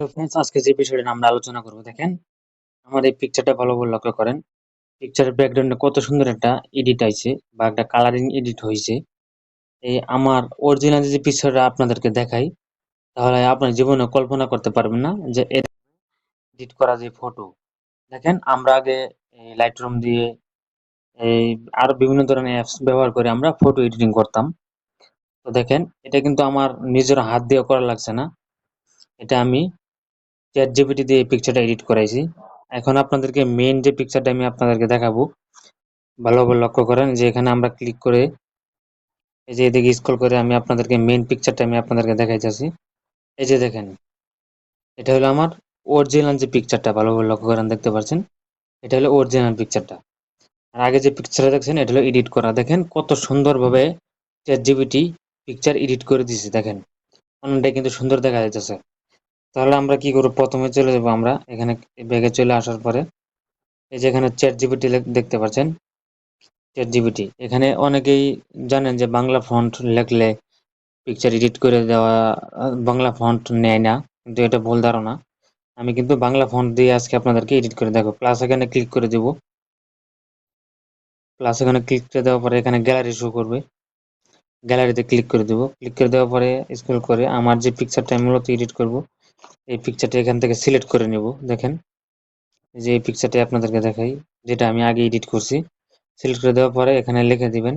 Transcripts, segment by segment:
তো ফ্রেন্ডস, আজকে যে বিষয়টা নিয়ে আমরা আলোচনা করব, দেখেন আমার এই পিকচারটা ভালো করে লক্ষ্য করেন। পিকচারের ব্যাকগ্রাউন্ডে কত সুন্দর একটা এডিট আইছে বা একটা কালারিং এডিট হয়েছে। এই আমার অরিজিনাল যে পিকচারটা আপনাদেরকে দেখাই, তাহলে আপনার জীবনে কল্পনা করতে পারবেন না যে এডিট করা যে ফটো। দেখেন আমরা আগে লাইট রুম দিয়ে এই আরো বিভিন্ন ধরনের অ্যাপস ব্যবহার করে আমরা ফটো এডিটিং করতাম। তো দেখেন এটা কিন্তু আমার নিজের হাত দিয়ে করা লাগছে না, এটা আমি চ্যাট জিপিটি দিয়ে পিকচারটা এডিট করাইছি। এখন আপনাদেরকে মেইন যে পিকচারটা আমি আপনাদেরকে দেখাবো, ভালোভাবে লক্ষ্য করেন যে এখানে আমরা ক্লিক করে এই যে এদিকে স্ক্রল করে আমি আপনাদেরকে মেইন পিকচারটা আমি আপনাদেরকে দেখাইতেছি। এই যে দেখেন, এটা হলো আমার অরিজিনাল যে পিকচারটা, ভালোভাবে লক্ষ্য করেন, দেখতে পাচ্ছেন এটা হলো অরিজিনাল পিকচারটা। আর আগে যে পিকচারটা দেখছেন এটা হলো এডিট করা। দেখেন কত সুন্দরভাবে চ্যাট জিপিটি পিকচার এডিট করে দিয়েছে। দেখেন অনেকটাই কিন্তু সুন্দর দেখা যাইতেছে। তাহলে আমরা কি করব, প্রথমে চলে যাব আমরা এখানে ব্যাগে চলে আসার পরে এই যে এখানে চ্যাট জিপিটি দেখতে পাচ্ছেন। চ্যাট জিপিটি এখানে অনেকেই জানেন যে বাংলা ফন্ট লেখলে পিকচার এডিট করে দেওয়া বাংলা ফন্ট নেয় না, কিন্তু এটা ভুল ধারণা। আমি কিন্তু বাংলা ফন্ট দিয়ে আজকে আপনাদেরকে এডিট করে দেখো। প্লাস এখানে ক্লিক করে দেব। প্লাস এখানে ক্লিক করে দেওয়ার পরে এখানে গ্যালারি শো করবে, গ্যালারিতে ক্লিক করে দেব। ক্লিক করে দেওয়ার পরে স্ক্রল করে আমার যে পিকচারটা আমি মূলত এডিট করব, এই পিকচারটা এখান থেকে সিলেক্ট করে নেব। দেখেন এই যে এই পিকচারটা আপনাদেরকে দেখাই, যেটা আমি আগে এডিট করছি। সিলেক্ট করে দেওয়ার পরে এখানে লিখে দিবেন,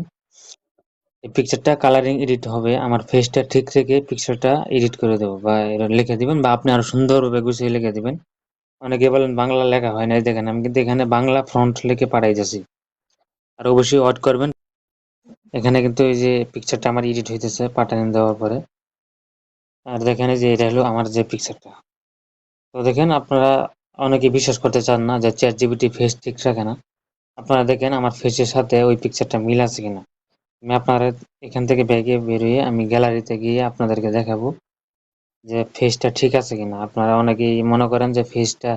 এই পিকচারটা কালারিং এডিট হবে, আমার ফেসটা ঠিক রেখে পিকচারটা এডিট করে দেবো বা এটা লিখে দিবেন, বা আপনি আরো সুন্দরভাবে গুছিয়ে লিখে দিবেন। অনেকে বলেন বাংলা লেখা হয় না, এই দেখেন আমি কিন্তু এখানে বাংলা ফন্ট লিখে পাঠাই যাচ্ছি। আর অবশ্যই ওয়াট করবেন। এখানে কিন্তু এই যে পিকচারটা আমার এডিট হইতেছে পাঠানো দেওয়ার পরে। আর দেখেন এই যে এটা হলো আমার যে পিকচারটা। তো দেখেন আপনারা অনেকে বিশ্বাস করতে চান না যে চ্যাট জিপিটি ফেস ঠিক রাখে না। আপনারা দেখেন আমার ফেসের সাথে ওই পিকচারটা মিল আছে কিনা। আমি আপনারা এখান থেকে ব্যাগে বেরিয়ে আমি গ্যালারিতে গিয়ে আপনাদেরকে দেখাবো যে ফেসটা ঠিক আছে কিনা। আপনারা অনেকেই মনে করেন যে ফেসটা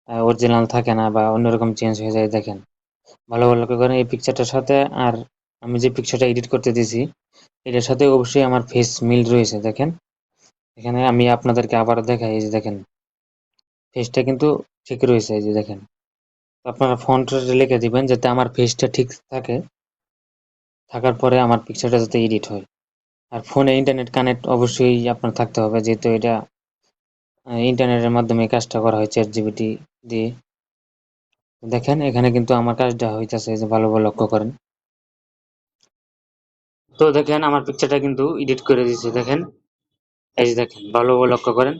অরিজিনাল থাকে না বা অন্যরকম চেঞ্জ হয়ে যায়। দেখেন ভালো ভালো লক্ষ্য করেন এই পিকচারটার সাথে আর আমি যে পিকচারটা এডিট করতে দিয়েছি এটার সাথে অবশ্যই আমার ফেস মিল রয়েছে। দেখেন এখানে আমি আপনাদেরকে আবারও দেখাই, এই যে দেখেন ফেসটা কিন্তু ঠিক রয়েছে। এই যে দেখেন, আপনারা ফন্ট লিখে দিবেন যাতে আমার ফেসটা ঠিক থাকে, থাকার পরে আমার পিকচারটা যাতে এডিট হয়। আর ফোনে ইন্টারনেট কানেক্ট অবশ্যই আপনার থাকতে হবে, যেহেতু এটা ইন্টারনেটের মাধ্যমে কাজটা করা হয় চ্যাট জিপিটি দিয়ে। দেখেন এখানে কিন্তু আমার কাজটা হইতাছে, যে ভালোভাবে লক্ষ্য করেন। তো দেখেন আমার পিকচারটা কিন্তু এডিট করে দিয়েছে। দেখেন এই যে দেখেন ভালোভাবে লক্ষ্য করেন,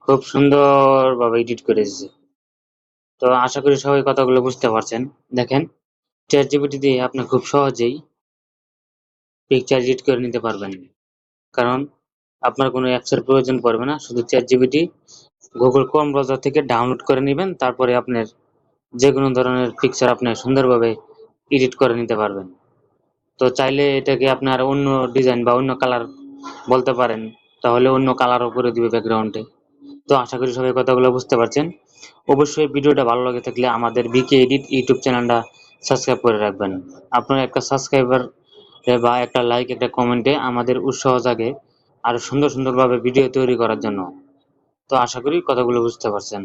খুব সুন্দরভাবে এডিট করে দিয়েছে। তো আশা করি সবাই কথাগুলো বুঝতে পারছেন। দেখেন চ্যাট জিপিটি দিয়ে আপনি খুব সহজেই পিকচার এডিট করে নিতে পারবেন, কারণ আপনার কোনো অ্যাপসের প্রয়োজন পড়বে না। শুধু chat GPT Google Chrome browser থেকে ডাউনলোড করে নেবেন, তারপরে আপনার যে কোনো ধরনের পিকচার আপনি সুন্দরভাবে এডিট করে নিতে পারবেন। তো চাইলে এটাকে আপনার অন্য ডিজাইন বা অন্য কালার বলতে পারেন, তাহলে অন্য কালারও করে দিবে ব্যাকগ্রাউন্ডে। তো আশা করি সবাই কথাগুলো বুঝতে পারছেন। অবশ্যই ভিডিওটা ভালো লাগে থাকলে আমাদের বিকে এডিট ইউটিউব চ্যানেলটা সাবস্ক্রাইব করে রাখবেন। আপনার একটা সাবস্ক্রাইবার বা একটা লাইক, একটা কমেন্টে আমাদের উৎসাহ জাগে আরো সুন্দর সুন্দরভাবে ভিডিও তৈরি করার জন্য। তো আশা করি কথাগুলো বুঝতে পারছেন।